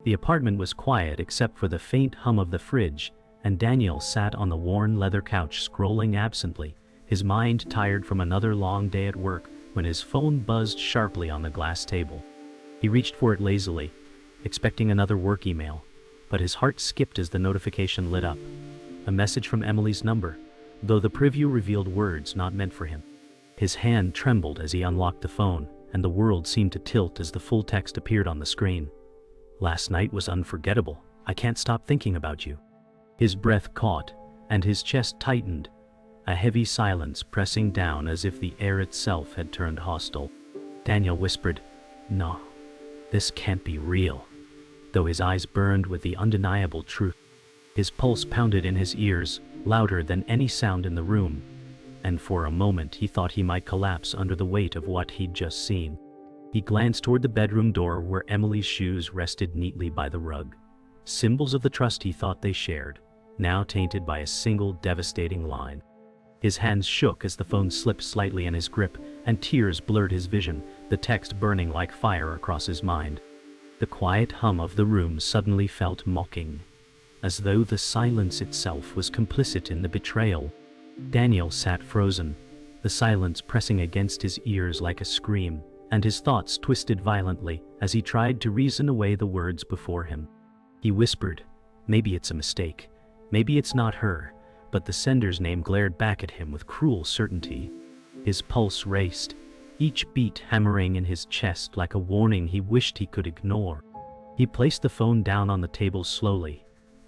The apartment was quiet except for the faint hum of the fridge, and Daniel sat on the worn leather couch scrolling absently, his mind tired from another long day at work, when his phone buzzed sharply on the glass table. He reached for it lazily, expecting another work email, but his heart skipped as the notification lit up. A message from Emily's number, though the preview revealed words not meant for him. His hand trembled as he unlocked the phone, and the world seemed to tilt as the full text appeared on the screen. "Last night was unforgettable. I can't stop thinking about you." His breath caught, and his chest tightened, a heavy silence pressing down as if the air itself had turned hostile. Daniel whispered, "No, this can't be real," though his eyes burned with the undeniable truth. His pulse pounded in his ears, louder than any sound in the room, and for a moment he thought he might collapse under the weight of what he'd just seen. He glanced toward the bedroom door where Emily's shoes rested neatly by the rug. Symbols of the trust he thought they shared, now tainted by a single devastating line. His hands shook as the phone slipped slightly in his grip, and tears blurred his vision, the text burning like fire across his mind. The quiet hum of the room suddenly felt mocking, as though the silence itself was complicit in the betrayal. Daniel sat frozen, the silence pressing against his ears like a scream, and his thoughts twisted violently as he tried to reason away the words before him. He whispered, "Maybe it's a mistake. Maybe it's not her," but the sender's name glared back at him with cruel certainty. His pulse raced, each beat hammering in his chest like a warning he wished he could ignore. He placed the phone down on the table slowly,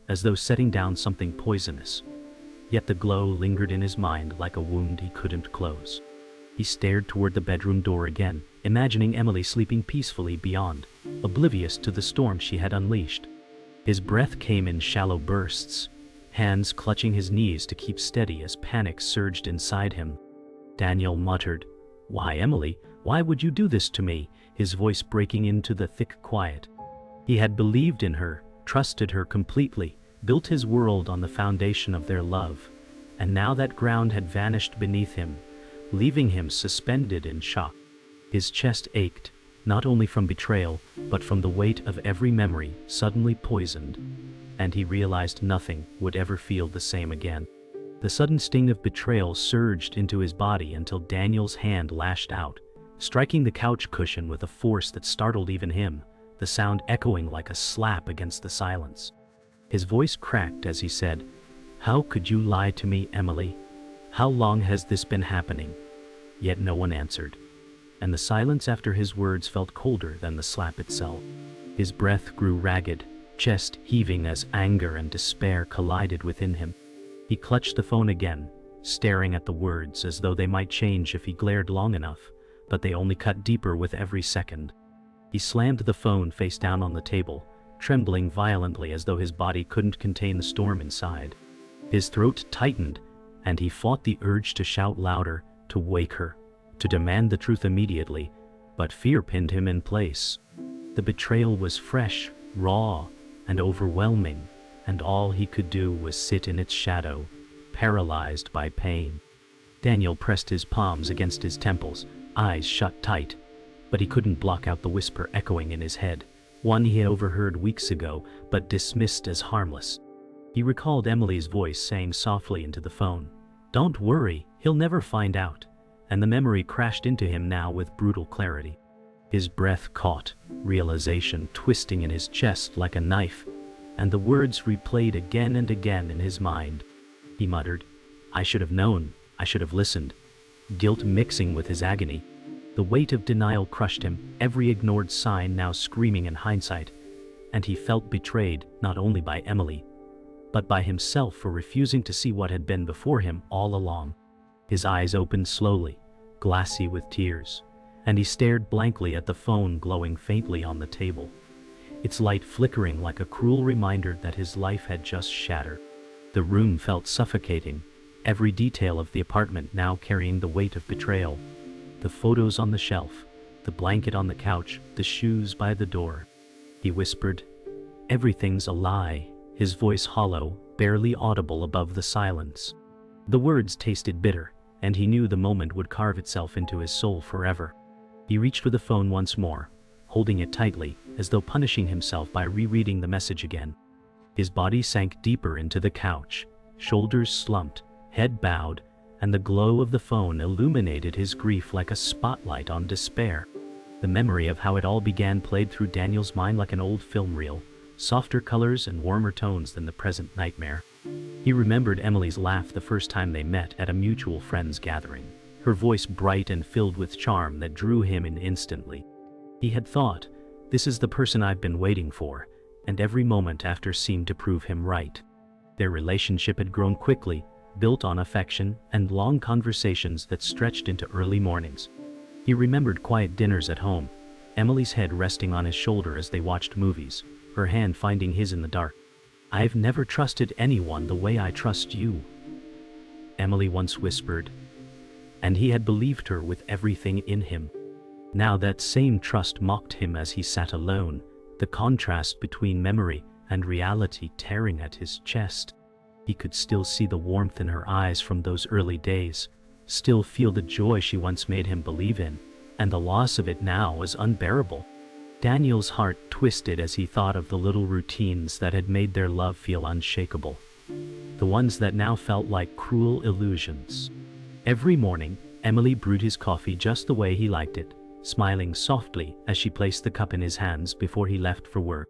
as though setting down something poisonous. Yet the glow lingered in his mind like a wound he couldn't close. He stared toward the bedroom door again, imagining Emily sleeping peacefully beyond, oblivious to the storm she had unleashed. His breath came in shallow bursts, hands clutching his knees to keep steady as panic surged inside him. Daniel muttered, "Why, Emily, why would you do this to me?" his voice breaking into the thick quiet. He had believed in her, trusted her completely, built his world on the foundation of their love, and now that ground had vanished beneath him, leaving him suspended in shock. His chest ached, not only from betrayal, but from the weight of every memory suddenly poisoned, and he realized nothing would ever feel the same again. The sudden sting of betrayal surged into his body until Daniel's hand lashed out, striking the couch cushion with a force that startled even him, the sound echoing like a slap against the silence. His voice cracked as he said, "How could you lie to me, Emily? How long has this been happening?" Yet no one answered, and the silence after his words felt colder than the slap itself. His breath grew ragged, chest heaving as anger and despair collided within him. He clutched the phone again, staring at the words as though they might change if he glared long enough, but they only cut deeper with every second. He slammed the phone face down on the table, trembling violently as though his body couldn't contain the storm inside. His throat tightened, and he fought the urge to shout louder, to wake her, to demand the truth immediately, but fear pinned him in place. The betrayal was fresh, raw, and overwhelming, and all he could do was sit in its shadow, paralyzed by pain. Daniel pressed his palms against his temples, eyes shut tight, but he couldn't block out the whisper echoing in his head, one he had overheard weeks ago but dismissed as harmless. He recalled Emily's voice saying softly into the phone, "Don't worry, he'll never find out," and the memory crashed into him now with brutal clarity. His breath caught, realization twisting in his chest like a knife, and the words replayed again and again in his mind. He muttered, "I should have known, I should have listened," guilt mixing with his agony. The weight of denial crushed him, every ignored sign now screaming in hindsight, and he felt betrayed not only by Emily, but by himself for refusing to see what had been before him all along. His eyes opened slowly, glassy with tears, and he stared blankly at the phone glowing faintly on the table, its light flickering like a cruel reminder that his life had just shattered. The room felt suffocating, every detail of the apartment now carrying the weight of betrayal. The photos on the shelf, the blanket on the couch, the shoes by the door. He whispered, "Everything's a lie," his voice hollow, barely audible above the silence. The words tasted bitter, and he knew the moment would carve itself into his soul forever. He reached for the phone once more, holding it tightly, as though punishing himself by rereading the message again. His body sank deeper into the couch, shoulders slumped, head bowed, and the glow of the phone illuminated his grief like a spotlight on despair. The memory of how it all began played through Daniel's mind like an old film reel, softer colors and warmer tones than the present nightmare. He remembered Emily's laugh the first time they met at a mutual friends gathering, her voice bright and filled with charm that drew him in instantly. He had thought, "This is the person I've been waiting for," and every moment after seemed to prove him right. Their relationship had grown quickly, built on affection and long conversations that stretched into early mornings. He remembered quiet dinners at home, Emily's head resting on his shoulder as they watched movies, her hand finding his in the dark. "I've never trusted anyone the way I trust you," Emily once whispered, and he had believed her with everything in him. Now that same trust mocked him as he sat alone, the contrast between memory and reality tearing at his chest. He could still see the warmth in her eyes from those early days, still feel the joy she once made him believe in, and the loss of it now was unbearable. Daniel's heart twisted as he thought of the little routines that had made their love feel unshakable, the ones that now felt like cruel illusions. Every morning, Emily brewed his coffee just the way he liked it, smiling softly as she placed the cup in his hands before he left for work.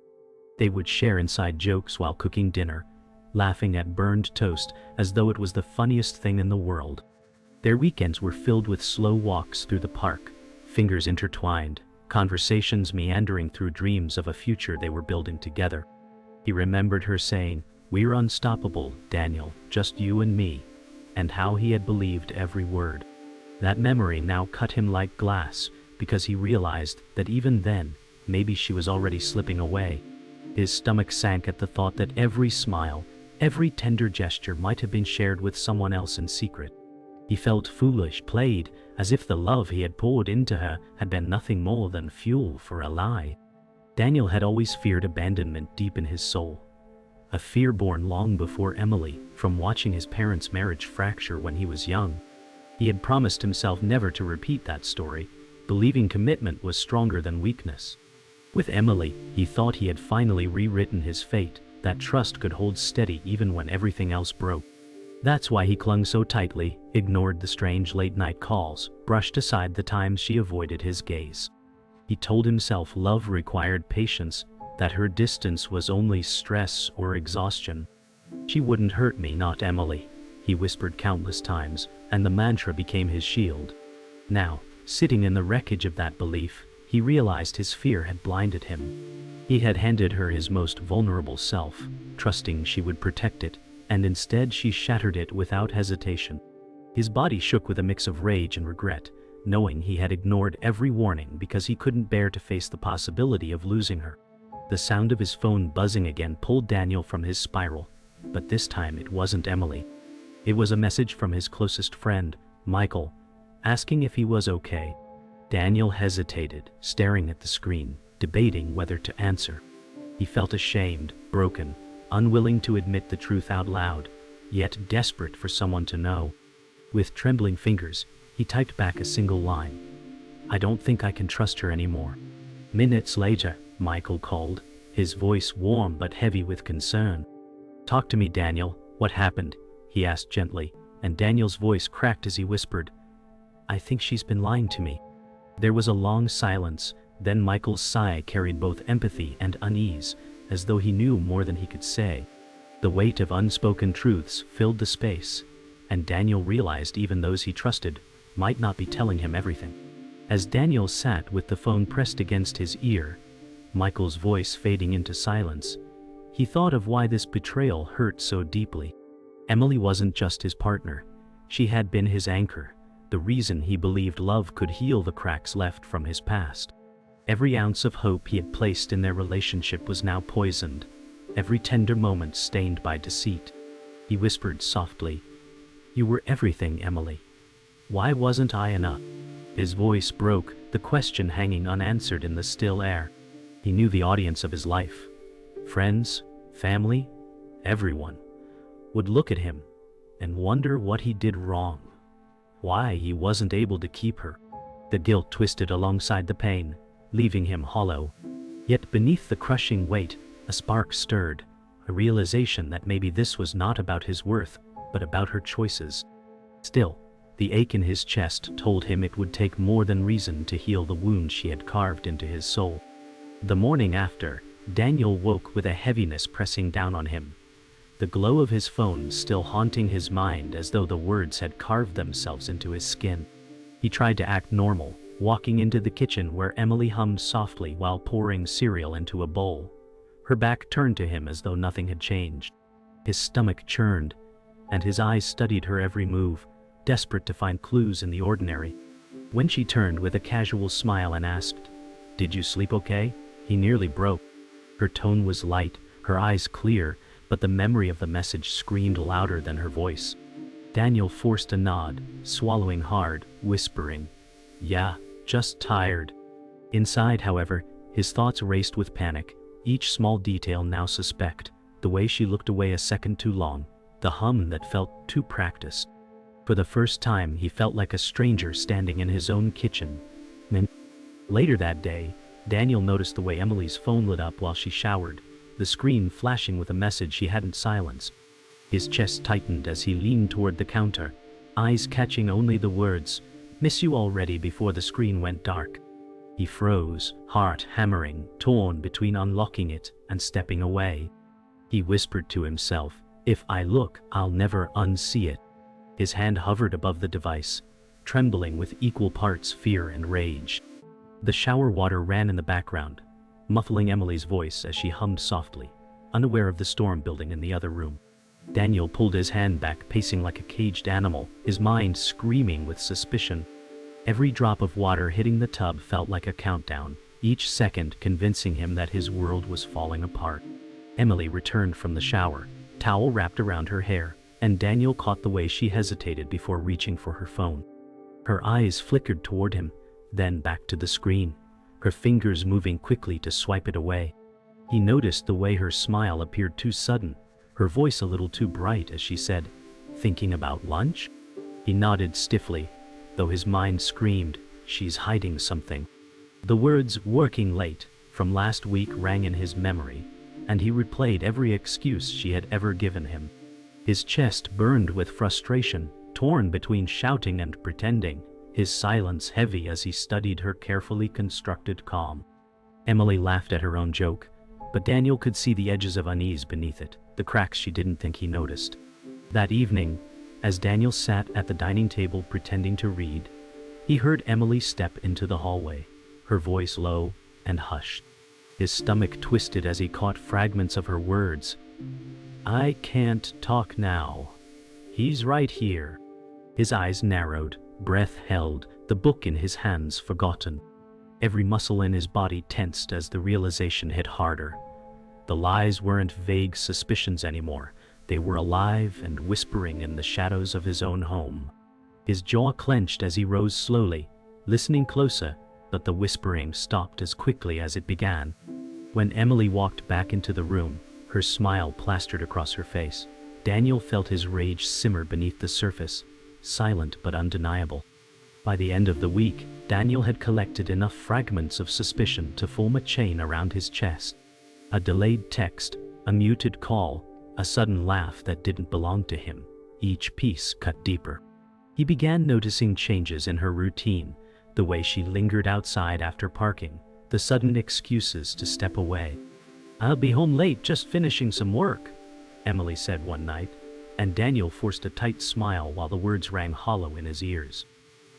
They would share inside jokes while cooking dinner, laughing at burned toast as though it was the funniest thing in the world. Their weekends were filled with slow walks through the park, fingers intertwined, conversations meandering through dreams of a future they were building together. He remembered her saying, "We're unstoppable, Daniel, just you and me," and how he had believed every word. That memory now cut him like glass, because he realized that even then, maybe she was already slipping away. His stomach sank at the thought that every smile, every tender gesture might have been shared with someone else in secret. He felt foolish, played, as if the love he had poured into her had been nothing more than fuel for a lie. Daniel had always feared abandonment deep in his soul, a fear born long before Emily, from watching his parents' marriage fracture when he was young. He had promised himself never to repeat that story, believing commitment was stronger than weakness. With Emily, he thought he had finally rewritten his fate, that trust could hold steady even when everything else broke. That's why he clung so tightly, ignored the strange late-night calls, brushed aside the times she avoided his gaze. He told himself love required patience, that her distance was only stress or exhaustion. "She wouldn't hurt me, not Emily," he whispered countless times, and the mantra became his shield. Now, sitting in the wreckage of that belief, he realized his fear had blinded him. He had handed her his most vulnerable self, trusting she would protect it, and instead she shattered it without hesitation. His body shook with a mix of rage and regret, knowing he had ignored every warning because he couldn't bear to face the possibility of losing her. The sound of his phone buzzing again pulled Daniel from his spiral, but this time it wasn't Emily. It was a message from his closest friend, Michael, asking if he was okay. Daniel hesitated, staring at the screen, debating whether to answer. He felt ashamed, broken, unwilling to admit the truth out loud, yet desperate for someone to know. With trembling fingers, he typed back a single line. "I don't think I can trust her anymore." Minutes later, Michael called, his voice warm but heavy with concern. "Talk to me, Daniel. What happened?" he asked gently, and Daniel's voice cracked as he whispered, "I think she's been lying to me." There was a long silence, then Michael's sigh carried both empathy and unease, as though he knew more than he could say. The weight of unspoken truths filled the space, and Daniel realized even those he trusted might not be telling him everything. As Daniel sat with the phone pressed against his ear, Michael's voice fading into silence, he thought of why this betrayal hurt so deeply. Emily wasn't just his partner, she had been his anchor, the reason he believed love could heal the cracks left from his past. Every ounce of hope he had placed in their relationship was now poisoned, every tender moment stained by deceit. He whispered softly, "You were everything, Emily. Why wasn't I enough?" His voice broke, the question hanging unanswered in the still air. He knew the audience of his life. Friends, family, everyone would look at him and wonder what he did wrong, why he wasn't able to keep her. The guilt twisted alongside the pain, leaving him hollow. Yet beneath the crushing weight, a spark stirred, a realization that maybe this was not about his worth, but about her choices. Still, the ache in his chest told him it would take more than reason to heal the wound she had carved into his soul. The morning after, Daniel woke with a heaviness pressing down on him. The glow of his phone still haunting his mind as though the words had carved themselves into his skin. He tried to act normal, walking into the kitchen where Emily hummed softly while pouring cereal into a bowl. Her back turned to him as though nothing had changed. His stomach churned, and his eyes studied her every move, desperate to find clues in the ordinary. When she turned with a casual smile and asked, "Did you sleep okay?" he nearly broke. Her tone was light, her eyes clear, but the memory of the message screamed louder than her voice. Daniel forced a nod, swallowing hard, whispering, "Yeah, just tired." Inside, however, his thoughts raced with panic, each small detail now suspect, the way she looked away a second too long, the hum that felt too practiced. For the first time, he felt like a stranger standing in his own kitchen. Then, later that day, Daniel noticed the way Emily's phone lit up while she showered, the screen flashing with a message she hadn't silenced. His chest tightened as he leaned toward the counter, eyes catching only the words, "Miss you already," before the screen went dark. He froze, heart hammering, torn between unlocking it and stepping away. He whispered to himself, "If I look, I'll never unsee it." His hand hovered above the device, trembling with equal parts fear and rage. The shower water ran in the background, muffling Emily's voice as she hummed softly, unaware of the storm building in the other room. Daniel pulled his hand back, pacing like a caged animal, his mind screaming with suspicion. Every drop of water hitting the tub felt like a countdown, each second convincing him that his world was falling apart. Emily returned from the shower, towel wrapped around her hair, and Daniel caught the way she hesitated before reaching for her phone. Her eyes flickered toward him, then back to the screen, her fingers moving quickly to swipe it away. He noticed the way her smile appeared too sudden, her voice a little too bright as she said, "Thinking about lunch?" He nodded stiffly, though his mind screamed, "She's hiding something." The words "working late" from last week rang in his memory, and he replayed every excuse she had ever given him. His chest burned with frustration, torn between shouting and pretending, his silence heavy as he studied her carefully constructed calm. Emily laughed at her own joke, but Daniel could see the edges of unease beneath it, the cracks she didn't think he noticed. That evening, as Daniel sat at the dining table pretending to read, he heard Emily step into the hallway, her voice low and hushed. His stomach twisted as he caught fragments of her words. "I can't talk now. He's right here." His eyes narrowed, breath held, the book in his hands forgotten. Every muscle in his body tensed as the realization hit harder. The lies weren't vague suspicions anymore. They were alive and whispering in the shadows of his own home. His jaw clenched as he rose slowly, listening closer, but the whispering stopped as quickly as it began. When Emily walked back into the room, her smile plastered across her face, Daniel felt his rage simmer beneath the surface, silent but undeniable. By the end of the week, Daniel had collected enough fragments of suspicion to form a chain around his chest. A delayed text, a muted call, a sudden laugh that didn't belong to him. Each piece cut deeper. He began noticing changes in her routine, the way she lingered outside after parking, the sudden excuses to step away. "I'll be home late, just finishing some work," Emily said one night, and Daniel forced a tight smile while the words rang hollow in his ears.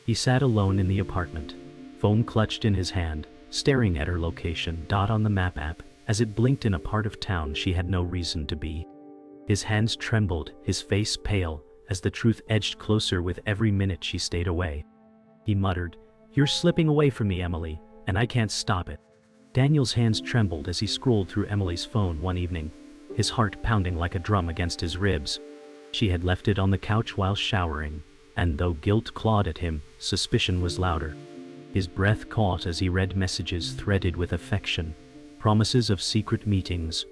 He sat alone in the apartment, phone clutched in his hand, staring at her location dot on the map app as it blinked in a part of town she had no reason to be. His hands trembled, his face pale, as the truth edged closer with every minute she stayed away. He muttered, "You're slipping away from me, Emily, and I can't stop it." Daniel's hands trembled as he scrolled through Emily's phone one evening, his heart pounding like a drum against his ribs. She had left it on the couch while showering, and though guilt clawed at him, suspicion was louder. His breath caught as he read messages threaded with affection, promises of secret meetings,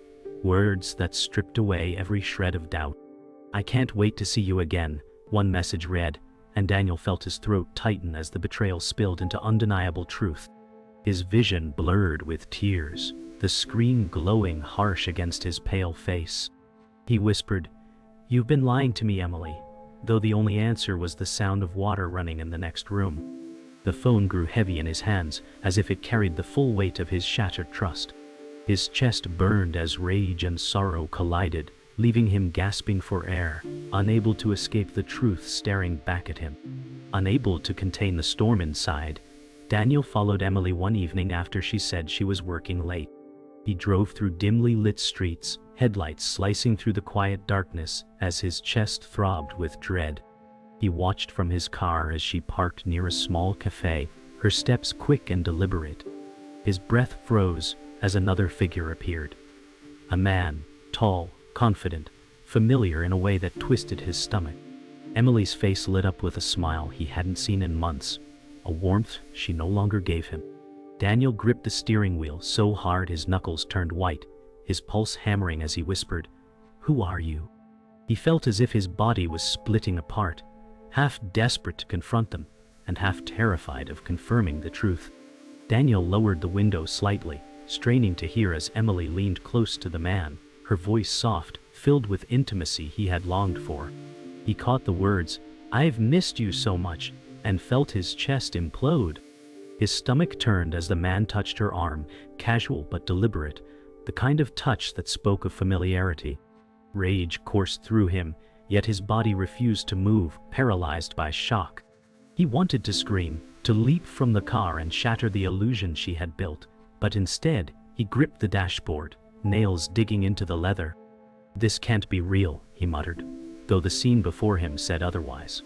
words that stripped away every shred of doubt. "I can't wait to see you again," one message read, and Daniel felt his throat tighten as the betrayal spilled into undeniable truth. his vision blurred with tears, the screen glowing harsh against his pale face. He whispered, "You've been lying to me, Emily," though the only answer was the sound of water running in the next room. The phone grew heavy in his hands, as if it carried the full weight of his shattered trust. His chest burned as rage and sorrow collided, leaving him gasping for air, unable to escape the truth staring back at him. Unable to contain the storm inside, Daniel followed Emily one evening after she said she was working late. He drove through dimly lit streets, headlights slicing through the quiet darkness as his chest throbbed with dread. He watched from his car as she parked near a small cafe, her steps quick and deliberate. His breath froze as another figure appeared. A man, tall, confident, familiar in a way that twisted his stomach. Emily's face lit up with a smile he hadn't seen in months, a warmth she no longer gave him. Daniel gripped the steering wheel so hard his knuckles turned white, his pulse hammering as he whispered, "Who are you?" He felt as if his body was splitting apart, half desperate to confront them, and half terrified of confirming the truth. Daniel lowered the window slightly, straining to hear as Emily leaned close to the man, her voice soft, filled with intimacy he had longed for. He caught the words, "I've missed you so much," and felt his chest implode. His stomach turned as the man touched her arm, casual but deliberate, the kind of touch that spoke of familiarity. Rage coursed through him, yet his body refused to move, paralyzed by shock. He wanted to scream, to leap from the car and shatter the illusion she had built, but instead, he gripped the dashboard, nails digging into the leather. "This can't be real," he muttered, though the scene before him said otherwise.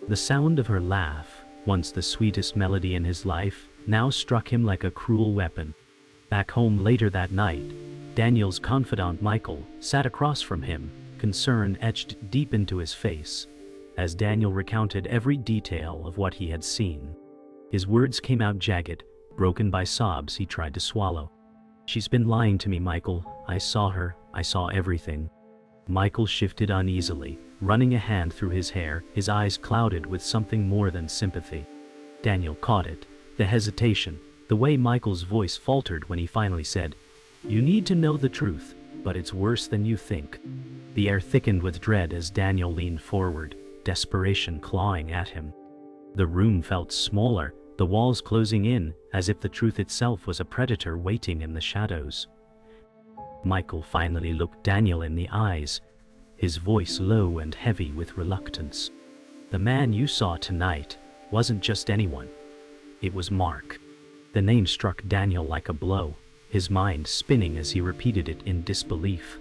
The sound of her laugh, once the sweetest melody in his life, now struck him like a cruel weapon. Back home later that night, Daniel's confidant Michael sat across from him, concern etched deep into his face, as Daniel recounted every detail of what he had seen. His words came out jagged, broken by sobs he tried to swallow. "She's been lying to me, Michael. I saw her. I saw everything." Michael shifted uneasily, running a hand through his hair, his eyes clouded with something more than sympathy. Daniel caught it, the hesitation, the way Michael's voice faltered when he finally said, "You need to know the truth, but it's worse than you think." The air thickened with dread as Daniel leaned forward, desperation clawing at him. The room felt smaller, the walls closing in, as if the truth itself was a predator waiting in the shadows. Michael finally looked Daniel in the eyes, his voice low and heavy with reluctance. "The man you saw tonight wasn't just anyone. It was Mark." The name struck Daniel like a blow, his mind spinning as he repeated it in disbelief.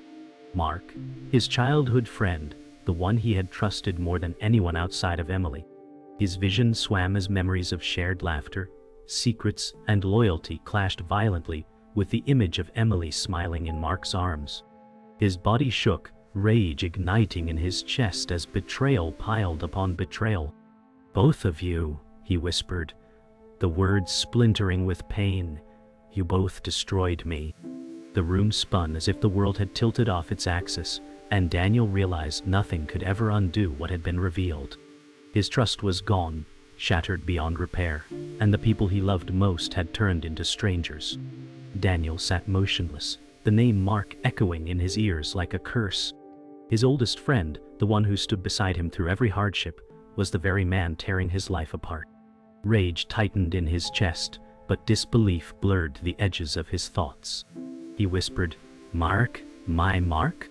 Mark, his childhood friend, the one he had trusted more than anyone outside of Emily. His vision swam as memories of shared laughter, secrets, and loyalty clashed violently with the image of Emily smiling in Mark's arms. His body shook, rage igniting in his chest as betrayal piled upon betrayal. "Both of you," he whispered, the words splintering with pain. "You both destroyed me." The room spun as if the world had tilted off its axis, and Daniel realized nothing could ever undo what had been revealed. His trust was gone, shattered beyond repair, and the people he loved most had turned into strangers. Daniel sat motionless, the name Mark echoing in his ears like a curse. His oldest friend, the one who stood beside him through every hardship, was the very man tearing his life apart. Rage tightened in his chest, but disbelief blurred the edges of his thoughts. He whispered, "Mark? My Mark?"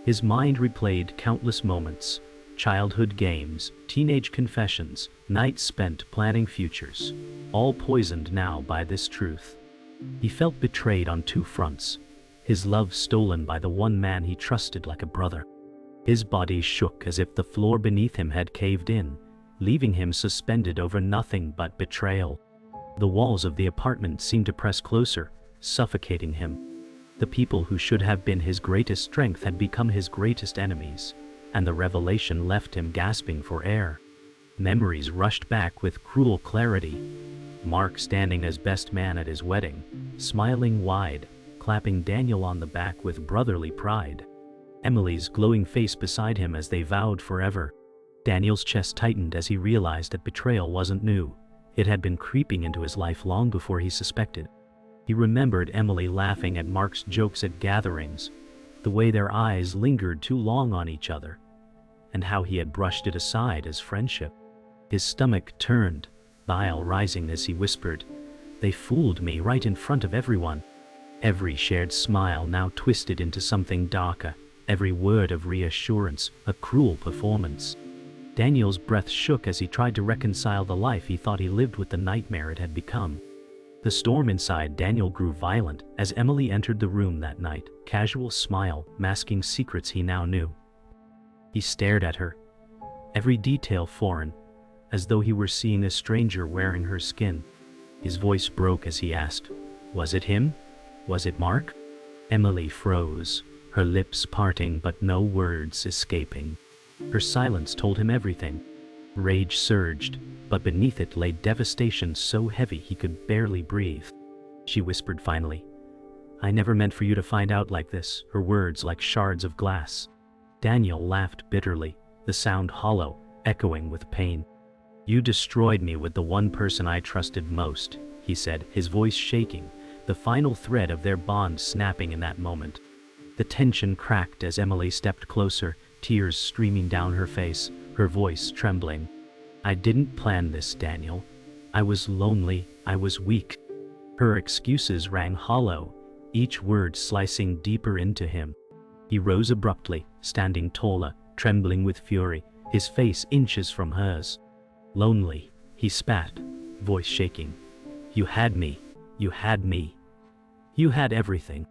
His mind replayed countless moments, childhood games, teenage confessions, nights spent planning futures, all poisoned now by this truth. He felt betrayed on two fronts, his love stolen by the one man he trusted like a brother. His body shook as if the floor beneath him had caved in, leaving him suspended over nothing but betrayal. The walls of the apartment seemed to press closer, suffocating him. The people who should have been his greatest strength had become his greatest enemies, and the revelation left him gasping for air. Memories rushed back with cruel clarity. Mark standing as best man at his wedding, smiling wide, clapping Daniel on the back with brotherly pride. Emily's glowing face beside him as they vowed forever. Daniel's chest tightened as he realized that betrayal wasn't new. It had been creeping into his life long before he suspected. He remembered Emily laughing at Mark's jokes at gatherings, the way their eyes lingered too long on each other, and how he had brushed it aside as friendship. His stomach turned, bile rising as he whispered, "They fooled me right in front of everyone." Every shared smile now twisted into something darker, every word of reassurance, a cruel performance. Daniel's breath shook as he tried to reconcile the life he thought he lived with the nightmare it had become. The storm inside Daniel grew violent as Emily entered the room that night, casual smile masking secrets he now knew. He stared at her, every detail foreign, as though he were seeing a stranger wearing her skin. His voice broke as he asked, "Was it him? Was it Mark?" Emily froze, her lips parting but no words escaping. Her silence told him everything. Rage surged, but beneath it lay devastation so heavy he could barely breathe. She whispered finally, "I never meant for you to find out like this," her words like shards of glass. Daniel laughed bitterly, the sound hollow, echoing with pain. "You destroyed me with the one person I trusted most," he said, his voice shaking, the final thread of their bond snapping in that moment. The tension cracked as Emily stepped closer, tears streaming down her face, her voice trembling. "I didn't plan this, Daniel. I was lonely, I was weak." Her excuses rang hollow, each word slicing deeper into him. He rose abruptly, standing taller, trembling with fury, his face inches from hers. "Lonely," he spat, voice shaking. "You had me. You had me. You had everything."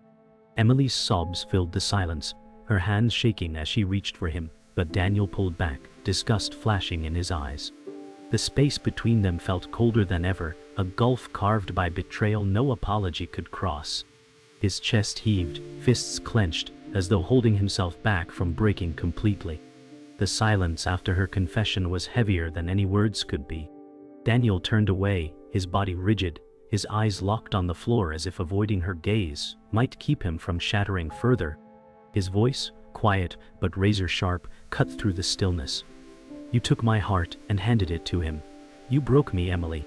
Emily's sobs filled the silence, her hands shaking as she reached for him, but Daniel pulled back, disgust flashing in his eyes. The space between them felt colder than ever, a gulf carved by betrayal no apology could cross. His chest heaved, fists clenched, as though holding himself back from breaking completely. The silence after her confession was heavier than any words could be. Daniel turned away, his body rigid, his eyes locked on the floor as if avoiding her gaze might keep him from shattering further. His voice, quiet but razor-sharp, cut through the stillness. "You took my heart and handed it to him. You broke me, Emily."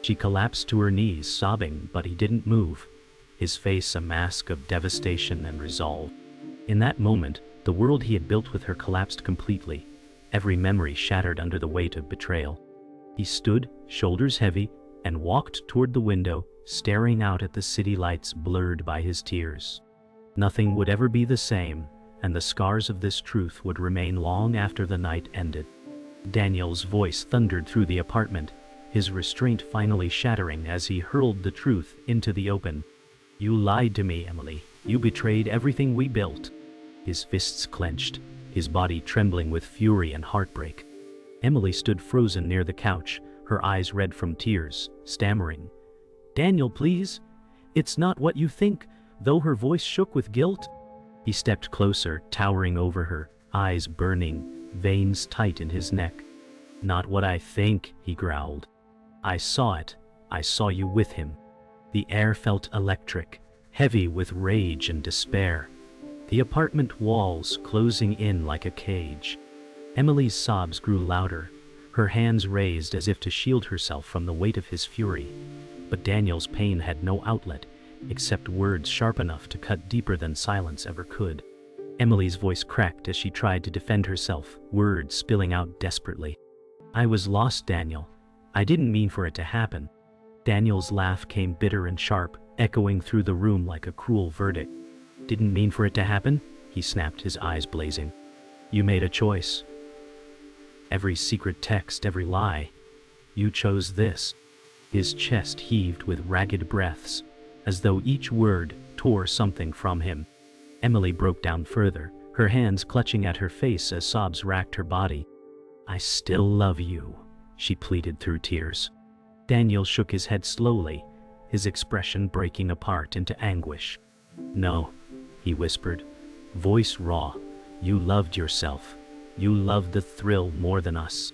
She collapsed to her knees, sobbing, but he didn't move, his face a mask of devastation and resolve. In that moment, the world he had built with her collapsed completely, every memory shattered under the weight of betrayal. He stood, shoulders heavy, and walked toward the window, staring out at the city lights blurred by his tears. Nothing would ever be the same, and the scars of this truth would remain long after the night ended. Daniel's voice thundered through the apartment, his restraint finally shattering as he hurled the truth into the open. "You lied to me, Emily. You betrayed everything we built." His fists clenched, his body trembling with fury and heartbreak. Emily stood frozen near the couch, her eyes red from tears, stammering, "Daniel, please. It's not what you think," though her voice shook with guilt. He stepped closer, towering over her, eyes burning, veins tight in his neck. "Not what I think," he growled. "I saw it. I saw you with him." The air felt electric, heavy with rage and despair. The apartment walls closing in like a cage. Emily's sobs grew louder, her hands raised as if to shield herself from the weight of his fury. But Daniel's pain had no outlet, except words sharp enough to cut deeper than silence ever could. Emily's voice cracked as she tried to defend herself, words spilling out desperately. "I was lost, Daniel. I didn't mean for it to happen." Daniel's laugh came bitter and sharp, echoing through the room like a cruel verdict. "Didn't mean for it to happen?" he snapped, his eyes blazing. "You made a choice. Every secret text, every lie. You chose this." His chest heaved with ragged breaths, as though each word tore something from him. Emily broke down further, her hands clutching at her face as sobs racked her body. "I still love you," she pleaded through tears. Daniel shook his head slowly, his expression breaking apart into anguish. "No," he whispered, voice raw. "You loved yourself. You loved the thrill more than us."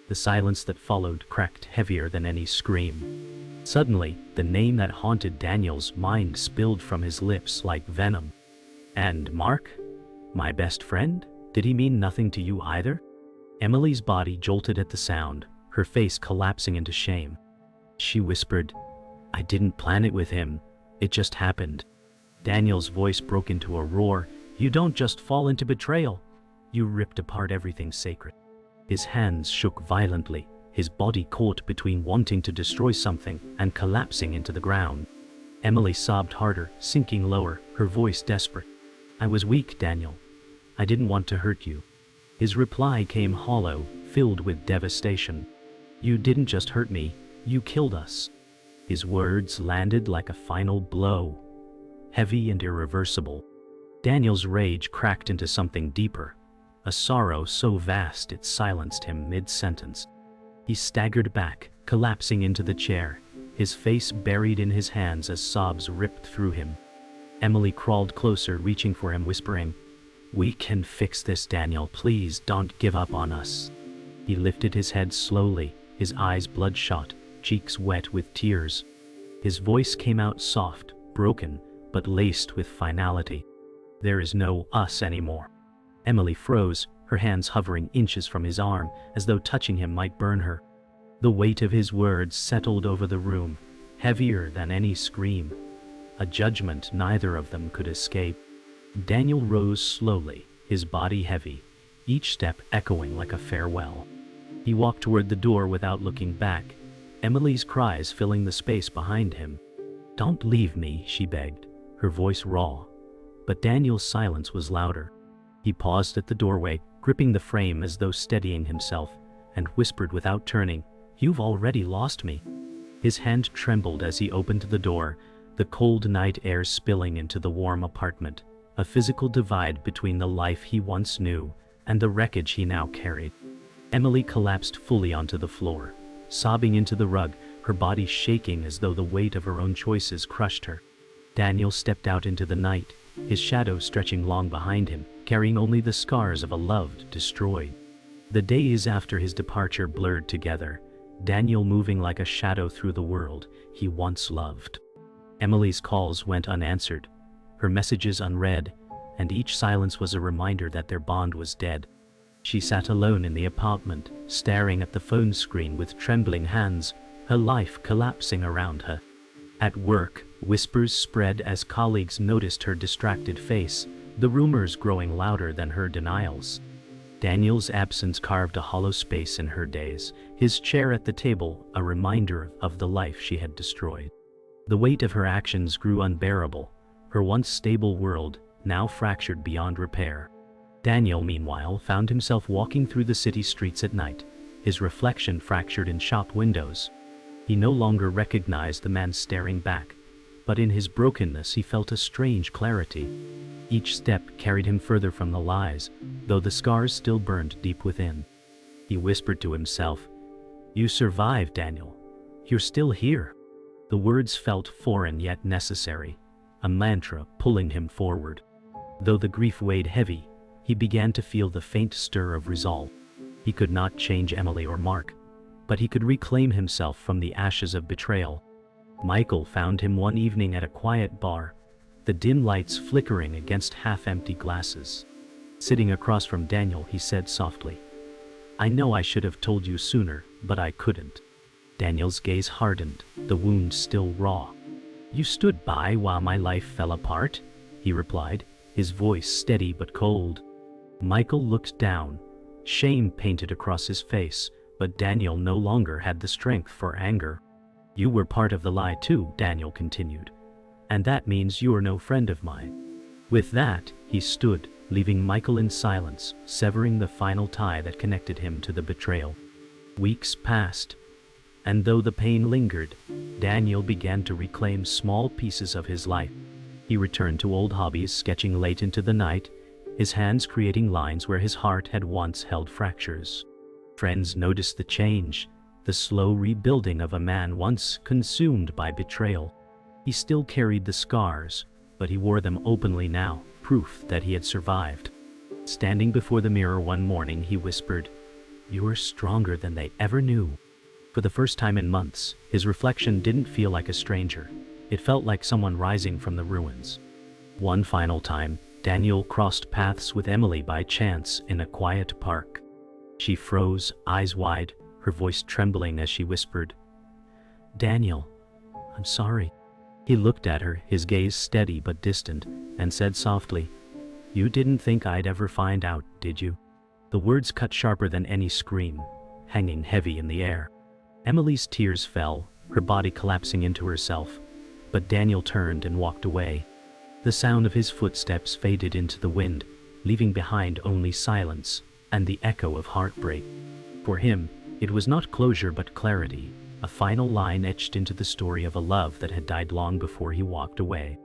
The silence that followed cracked heavier than any scream. Suddenly, the name that haunted Daniel's mind spilled from his lips like venom. "And Mark? My best friend? Did he mean nothing to you either?" Emily's body jolted at the sound, her face collapsing into shame. She whispered, "I didn't plan it with him. It just happened." Daniel's voice broke into a roar. "You don't just fall into betrayal. You ripped apart everything sacred." His hands shook violently, his body caught between wanting to destroy something and collapsing into the ground. Emily sobbed harder, sinking lower, her voice desperate. "I was weak, Daniel. I didn't want to hurt you." His reply came hollow, filled with devastation. "You didn't just hurt me, you killed us." His words landed like a final blow, heavy and irreversible. Daniel's rage cracked into something deeper, a sorrow so vast it silenced him mid-sentence. He staggered back, collapsing into the chair, his face buried in his hands as sobs ripped through him. Emily crawled closer, reaching for him, whispering, "We can fix this, Daniel. Please don't give up on us." He lifted his head slowly, his eyes bloodshot, cheeks wet with tears. His voice came out soft, broken, but laced with finality. "There is no us anymore." Emily froze, her hands hovering inches from his arm, as though touching him might burn her. The weight of his words settled over the room, heavier than any scream, a judgment neither of them could escape. Daniel rose slowly, his body heavy, each step echoing like a farewell. He walked toward the door without looking back, Emily's cries filling the space behind him. "Don't leave me," she begged, her voice raw. But Daniel's silence was louder. He paused at the doorway, gripping the frame as though steadying himself, and whispered without turning, "You've already lost me." His hand trembled as he opened the door, the cold night air spilling into the warm apartment, a physical divide between the life he once knew and the wreckage he now carried. Emily collapsed fully onto the floor, sobbing into the rug, her body shaking as though the weight of her own choices crushed her. Daniel stepped out into the night, his shadow stretching long behind him, carrying only the scars of a loved destroyed. The days after his departure blurred together, Daniel moving like a shadow through the world he once loved. Emily's calls went unanswered, her messages unread, and each silence was a reminder that their bond was dead. She sat alone in the apartment, staring at the phone screen with trembling hands, her life collapsing around her. At work, whispers spread as colleagues noticed her distracted face, the rumors growing louder than her denials. Daniel's absence carved a hollow space in her days, his chair at the table a reminder of the life she had destroyed. The weight of her actions grew unbearable, her once stable world now fractured beyond repair. Daniel, meanwhile, found himself walking through the city streets at night, his reflection fractured in shop windows. He no longer recognized the man staring back, but in his brokenness he felt a strange clarity. Each step carried him further from the lies, though the scars still burned deep within. He whispered to himself, "You survived, Daniel. You're still here." The words felt foreign yet necessary, a mantra pulling him forward. Though the grief weighed heavy, he began to feel the faint stir of resolve. He could not change Emily or Mark, but he could reclaim himself from the ashes of betrayal. Michael found him one evening at a quiet bar, the dim lights flickering against half-empty glasses. Sitting across from Daniel, he said softly, "I know I should have told you sooner, but I couldn't." Daniel's gaze hardened, the wound still raw. "You stood by while my life fell apart," he replied, his voice steady but cold. Michael looked down, shame painted across his face, but Daniel no longer had the strength for anger. "You were part of the lie too," Daniel continued, "and that means you are no friend of mine." With that, he stood, leaving Michael in silence, severing the final tie that connected him to the betrayal. Weeks passed, and though the pain lingered, Daniel began to reclaim small pieces of his life. He returned to old hobbies, sketching late into the night, his hands creating lines where his heart had once held fractures. Friends noticed the change, the slow rebuilding of a man once consumed by betrayal. He still carried the scars, but he wore them openly now, proof that he had survived. Standing before the mirror one morning, he whispered, "You are stronger than they ever knew." For the first time in months, his reflection didn't feel like a stranger. It felt like someone rising from the ruins. One final time, Daniel crossed paths with Emily by chance in a quiet park. She froze, eyes wide, her voice trembling as she whispered, "Daniel, I'm sorry." He looked at her, his gaze steady but distant, and said softly, "You didn't think I'd ever find out, did you?" The words cut sharper than any scream, hanging heavy in the air. Emily's tears fell, her body collapsing into herself, but Daniel turned and walked away. The sound of his footsteps faded into the wind, leaving behind only silence and the echo of heartbreak. For him, it was not closure but clarity, a final line etched into the story of a love that had died long before he walked away.